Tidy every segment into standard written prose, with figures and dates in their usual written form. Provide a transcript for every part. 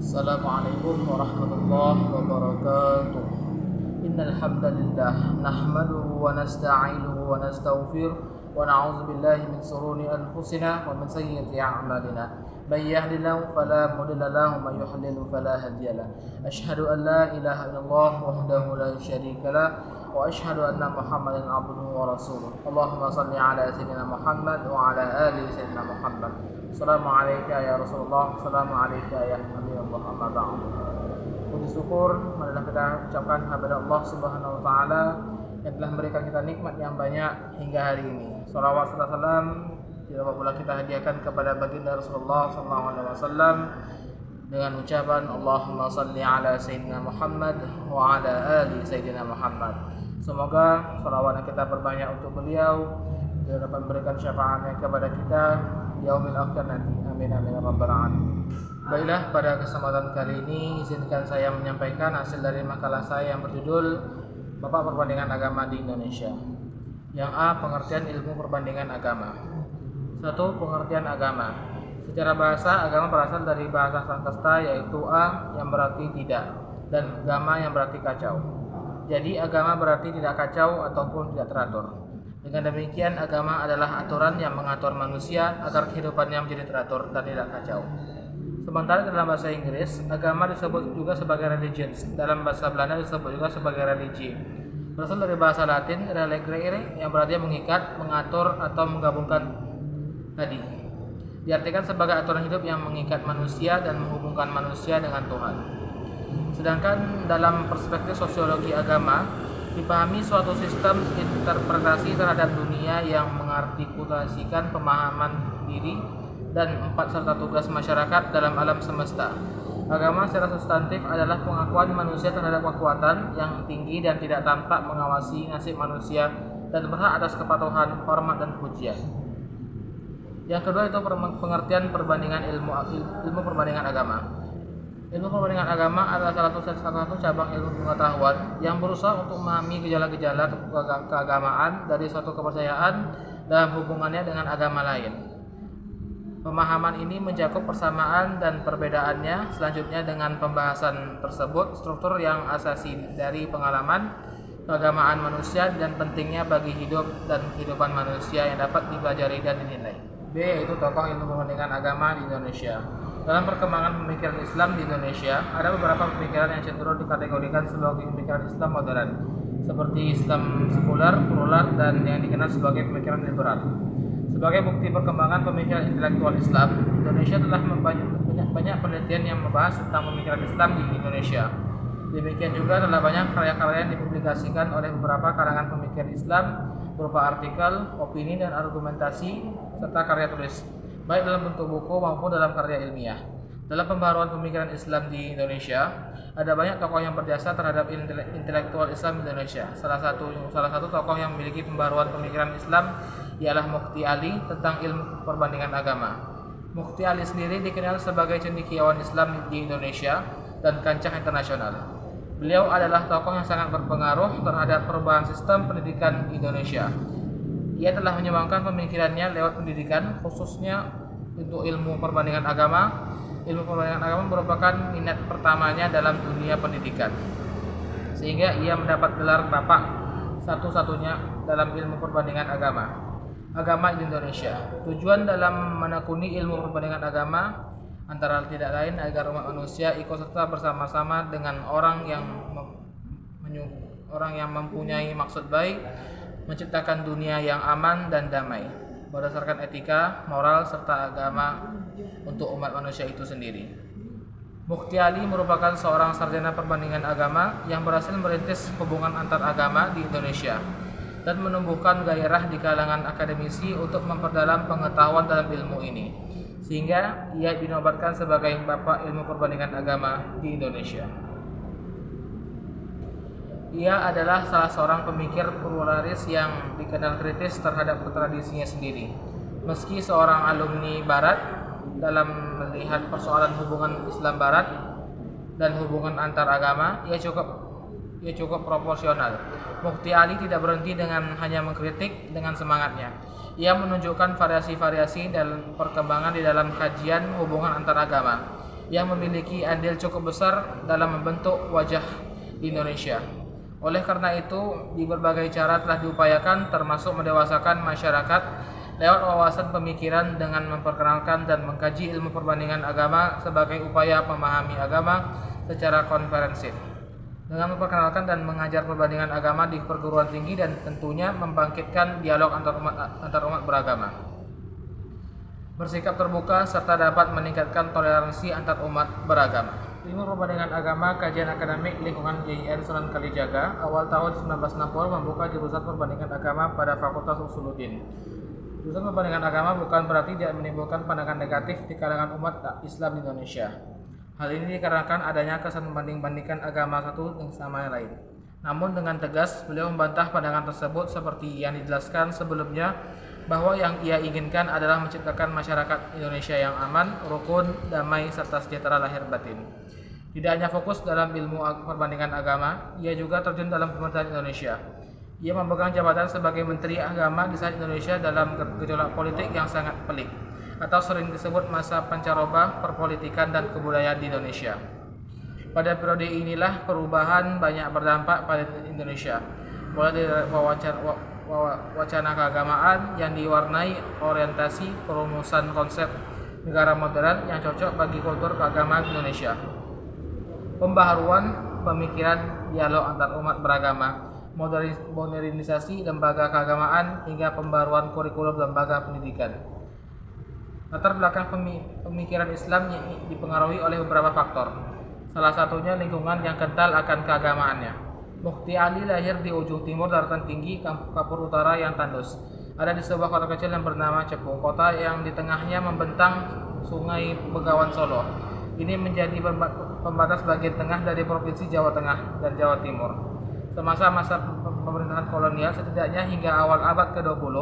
Assalamualaikum warahmatullahi wabarakatuh. Innal hamdalillah nahmaduhu wa nasta'inuhu wa nastaghfiruh wa na'udzu billahi min shururi anfusina wa min sayyiati a'malina. May yahdihillahu fala mudilla lahu wa may yudlil fala hadiya lahu. Asyhadu an la ilaha illallah wahdahu la syarika lahu wa asyhadu anna Muhammadan abduhu wa rasuluh. Allahumma shalli ala sayyidina Muhammad wa ala ali sayyidina Muhammad. Assalamualaikum ya Rasulullah. Assalamualaikum ya Habibullah. Amma ba'd. Puji syukur marilah kita ucapkan kepada Allah Subhanahu wa taala yang telah memberikan kita nikmat yang banyak hingga hari ini. Shalawat serta salam tidak pula kita hadiahkan kepada baginda Rasulullah sallallahu alaihi wasallam dengan ucapan Allahumma shalli ala sayyidina Muhammad wa ala ali sayyidina Muhammad. Semoga shalawat yang kita perbanyak untuk beliau dan dapat memberikan syafaatnya kepada kita yaumil akhir nanti. Amin amin ya rabbal alamin. Baiklah, pada kesempatan kali ini izinkan saya menyampaikan hasil dari makalah saya yang berjudul Bapak Perbandingan Agama di Indonesia. Yang A. Pengertian ilmu perbandingan agama. 1. Pengertian agama. Secara bahasa, agama berasal dari bahasa Sanskerta yaitu A yang berarti tidak dan gama yang berarti kacau. Jadi agama berarti tidak kacau ataupun tidak teratur. Dengan demikian, agama adalah aturan yang mengatur manusia agar kehidupannya menjadi teratur dan tidak kacau. Sementara dalam bahasa Inggris, agama disebut juga sebagai religions. Dalam bahasa Belanda disebut juga sebagai religi. Berasal dari bahasa Latin religere yang berarti mengikat, mengatur atau menggabungkan tadi. Diartikan sebagai aturan hidup yang mengikat manusia dan menghubungkan manusia dengan Tuhan. Sedangkan dalam perspektif sosiologi agama, dipahami suatu sistem interpretasi terhadap dunia yang mengartikulasikan pemahaman diri dan 4 serta tugas masyarakat dalam alam semesta. Agama secara substantif adalah pengakuan manusia terhadap kekuatan yang tinggi dan tidak tampak mengawasi nasib manusia dan berhak atas kepatuhan, hormat dan pujian. Yang kedua itu pengertian perbandingan ilmu perbandingan agama. Ilmu perbandingan agama adalah salah satu cabang ilmu pengetahuan yang berusaha untuk memahami gejala-gejala keagamaan dari suatu kepercayaan dalam hubungannya dengan agama lain. Pemahaman ini mencakup persamaan dan perbedaannya. Selanjutnya dengan pembahasan tersebut, struktur yang asasi dari pengalaman keagamaan manusia dan pentingnya bagi hidup dan kehidupan manusia yang dapat dipelajari dan dinilai. B. Yaitu tokoh ilmu perbandingan agama di Indonesia. Dalam perkembangan pemikiran Islam di Indonesia, ada beberapa pemikiran yang cenderung dikategorikan sebagai pemikiran Islam modern, seperti Islam sekuler, plural, dan yang dikenal sebagai pemikiran liberal. Sebagai bukti perkembangan pemikiran intelektual Islam, Indonesia telah banyak penelitian yang membahas tentang pemikiran Islam di Indonesia. Demikian juga telah banyak karya-karya yang dipublikasikan oleh beberapa kalangan pemikir Islam berupa artikel, opini, dan argumentasi, serta karya tulis, baik dalam bentuk buku maupun dalam karya ilmiah. Dalam pembaharuan pemikiran Islam di Indonesia, ada banyak tokoh yang berjasa terhadap intelektual Islam di Indonesia. Salah satu tokoh yang memiliki pembaharuan pemikiran Islam ialah Mukti Ali tentang ilmu perbandingan agama. Mukti Ali sendiri dikenal sebagai cendekiawan Islam di Indonesia dan kancah internasional. Beliau adalah tokoh yang sangat berpengaruh terhadap perubahan sistem pendidikan di Indonesia. Ia telah menyumbangkan pemikirannya lewat pendidikan, khususnya untuk ilmu perbandingan agama. Ilmu perbandingan agama merupakan minat pertamanya dalam dunia pendidikan, sehingga ia mendapat gelar bapak satu-satunya dalam ilmu perbandingan agama di Indonesia. Tujuan dalam menekuni ilmu perbandingan agama antara tidak lain agar umat manusia ikut serta bersama-sama dengan orang yang mempunyai maksud baik, menciptakan dunia yang aman dan damai berdasarkan etika, moral, serta agama untuk umat manusia itu sendiri. Mukti Ali merupakan seorang sarjana perbandingan agama yang berhasil merintis hubungan antar agama di Indonesia dan menumbuhkan gairah di kalangan akademisi untuk memperdalam pengetahuan dalam ilmu ini, sehingga ia dinobatkan sebagai Bapak Ilmu Perbandingan Agama di Indonesia. Ia adalah salah seorang pemikir pluralis yang dikenal kritis terhadap tradisinya sendiri. Meski seorang alumni Barat, dalam melihat persoalan hubungan Islam Barat dan hubungan antar agama, ia cukup proporsional. Mukti Ali tidak berhenti dengan hanya mengkritik dengan semangatnya. Ia menunjukkan variasi-variasi dalam perkembangan di dalam kajian hubungan antar agama. yang memiliki andil cukup besar dalam membentuk wajah di Indonesia. Oleh karena itu, di berbagai cara telah diupayakan termasuk mendewasakan masyarakat lewat wawasan pemikiran dengan memperkenalkan dan mengkaji ilmu perbandingan agama sebagai upaya memahami agama secara komprehensif. Dengan memperkenalkan dan mengajar perbandingan agama di perguruan tinggi dan tentunya membangkitkan dialog antar umat beragama. Bersikap terbuka serta dapat meningkatkan toleransi antar umat beragama. Ilmu perbandingan agama kajian akademik lingkungan YIN Sunan Kalijaga awal tahun 1960 membuka jurusan perbandingan agama pada Fakultas Usuluddin. Jurusan perbandingan agama bukan berarti tidak menimbulkan pandangan negatif di kalangan umat Islam di Indonesia. Hal ini dikarenakan adanya kesan membanding-bandingkan agama satu dengan sama yang lain. Namun dengan tegas beliau membantah pandangan tersebut seperti yang dijelaskan sebelumnya bahwa yang ia inginkan adalah menciptakan masyarakat Indonesia yang aman, rukun, damai, serta sejahtera lahir batin. Tidak hanya fokus dalam ilmu perbandingan agama, ia juga terjun dalam pemerintahan Indonesia. Ia memegang jabatan sebagai Menteri Agama di saat Indonesia dalam gejolak politik yang sangat pelik, atau sering disebut masa pancaroba perpolitikan dan kebudayaan di Indonesia. Pada periode inilah perubahan banyak berdampak pada Indonesia, mulai dari wacana keagamaan yang diwarnai orientasi perumusan konsep negara modern yang cocok bagi kultur keagamaan Indonesia, pembaharuan pemikiran dialog antar umat beragama, modernisasi lembaga keagamaan hingga pembaruan kurikulum lembaga pendidikan. Latar belakang pemikiran Islam yang dipengaruhi oleh beberapa faktor, salah satunya lingkungan yang kental akan keagamaannya. Mukti Ali lahir di ujung timur daratan tinggi Kapur Utara yang tandus. Ada di sebuah kota kecil yang bernama Cepu, kota yang di tengahnya membentang Sungai Begawan Solo. Ini menjadi pembatas bagian tengah dari Provinsi Jawa Tengah dan Jawa Timur. Semasa masa pemerintahan kolonial, setidaknya hingga awal abad ke-20,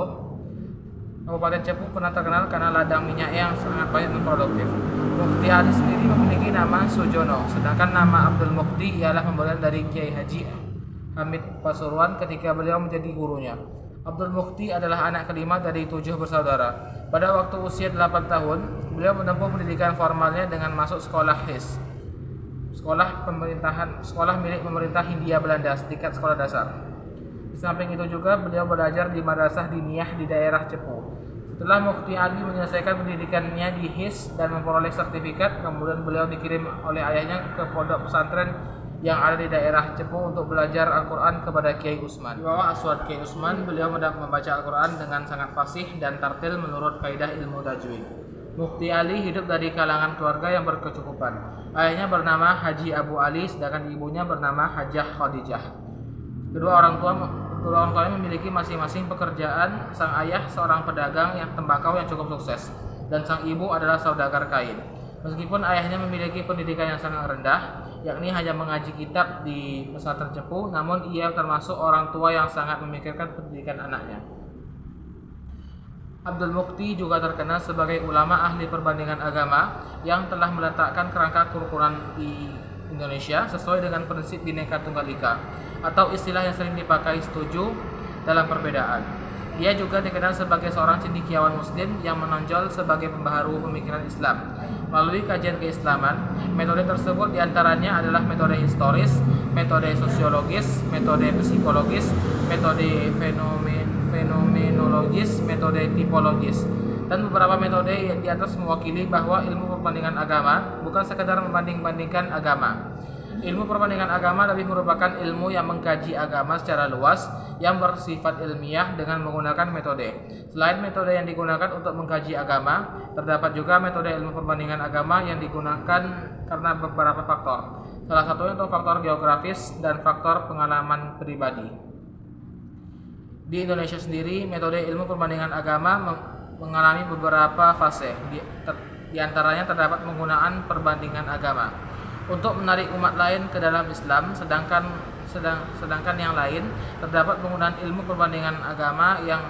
Kabupaten Cepu pernah terkenal karena ladang minyak yang sangat banyak dan produktif. Mukti Ali sendiri memiliki nama Sujono, sedangkan nama Abdul Mukti ialah pemberian dari Kiai Haji Hamid Pasuruan ketika beliau menjadi gurunya. Abdul Mukti adalah anak kelima dari 7 bersaudara. Pada waktu usia 8 tahun, beliau menempuh pendidikan formalnya dengan masuk sekolah HIS, sekolah milik pemerintah Hindia Belanda, tingkat sekolah dasar. Di samping itu juga beliau belajar di Madrasah Diniyah di daerah Cepu. Setelah Mukti Ali menyelesaikan pendidikannya di HIS dan memperoleh sertifikat, kemudian beliau dikirim oleh ayahnya ke pondok pesantren yang ada di daerah Cepu untuk belajar Al-Quran kepada Kiai Usman. Di bawah asuhan Kiai Usman, beliau membaca Al-Quran dengan sangat fasih dan tartil menurut kaidah ilmu tajwid. Mukti Ali hidup dari kalangan keluarga yang berkecukupan. Ayahnya bernama Haji Abu Ali, sedangkan ibunya bernama Hajah Khadijah. Kedua orang tuanya memiliki masing-masing pekerjaan. Sang ayah seorang pedagang yang tembakau yang cukup sukses, dan sang ibu adalah saudagar kain. Meskipun ayahnya memiliki pendidikan yang sangat rendah, yakni hanya mengaji kitab di pesantren Cepu, namun ia termasuk orang tua yang sangat memikirkan pendidikan anaknya. Abdul Mukti juga terkenal sebagai ulama ahli perbandingan agama yang telah meletakkan kerangka kerukunan di Indonesia sesuai dengan prinsip Bhinneka Tunggal Ika, atau istilah yang sering dipakai setuju dalam perbedaan. Dia juga dikenal sebagai seorang cendekiawan muslim yang menonjol sebagai pembaharu pemikiran Islam. Melalui kajian keislaman, metode tersebut diantaranya adalah metode historis, metode sosiologis, metode psikologis, metode fenomenologis, metode tipologis, dan beberapa metode di atas mewakili bahwa ilmu perbandingan agama bukan sekedar membanding-bandingkan agama. Ilmu perbandingan agama lebih merupakan ilmu yang mengkaji agama secara luas yang bersifat ilmiah dengan menggunakan metode. Selain metode yang digunakan untuk mengkaji agama, terdapat juga metode ilmu perbandingan agama yang digunakan karena beberapa faktor. Salah satunya untuk faktor geografis dan faktor pengalaman pribadi. Di Indonesia sendiri, metode ilmu perbandingan agama mengalami beberapa fase. Di antaranya terdapat penggunaan perbandingan agama untuk menarik umat lain ke dalam Islam, sedangkan yang lain terdapat penggunaan ilmu perbandingan agama yang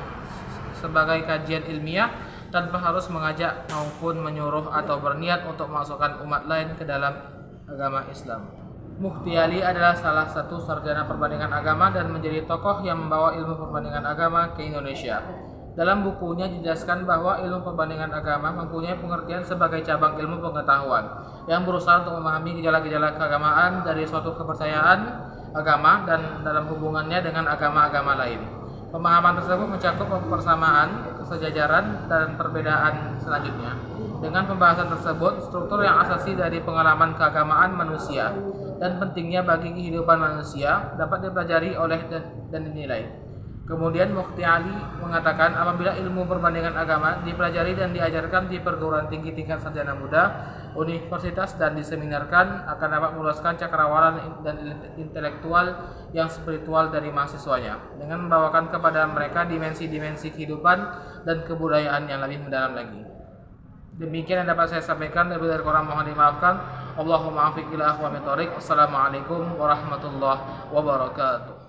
sebagai kajian ilmiah tanpa harus mengajak maupun menyuruh atau berniat untuk memasukkan umat lain ke dalam agama Islam. Mukti Ali adalah salah satu sarjana perbandingan agama dan menjadi tokoh yang membawa ilmu perbandingan agama ke Indonesia. Dalam bukunya dijelaskan bahwa ilmu perbandingan agama mempunyai pengertian sebagai cabang ilmu pengetahuan yang berusaha untuk memahami gejala-gejala keagamaan dari suatu kepercayaan agama dan dalam hubungannya dengan agama-agama lain. Pemahaman tersebut mencakup persamaan, kesejajaran, dan perbedaan selanjutnya. Dengan pembahasan tersebut, struktur yang asasi dari pengalaman keagamaan manusia dan pentingnya bagi kehidupan manusia dapat dipelajari oleh dan dinilai. Kemudian Mufti Ali mengatakan apabila ilmu perbandingan agama dipelajari dan diajarkan di perguruan tinggi tingkat sarjana muda, universitas dan diseminarkan akan dapat meluaskan cakrawala dan intelektual yang spiritual dari mahasiswanya dengan membawakan kepada mereka dimensi-dimensi kehidupan dan kebudayaan yang lebih mendalam lagi. Demikian yang dapat saya sampaikan, lebih dari kurang mohon dimaafkan. Allahumma afiq ila aqwamit thoriq. Wassalamualaikum warahmatullahi wabarakatuh.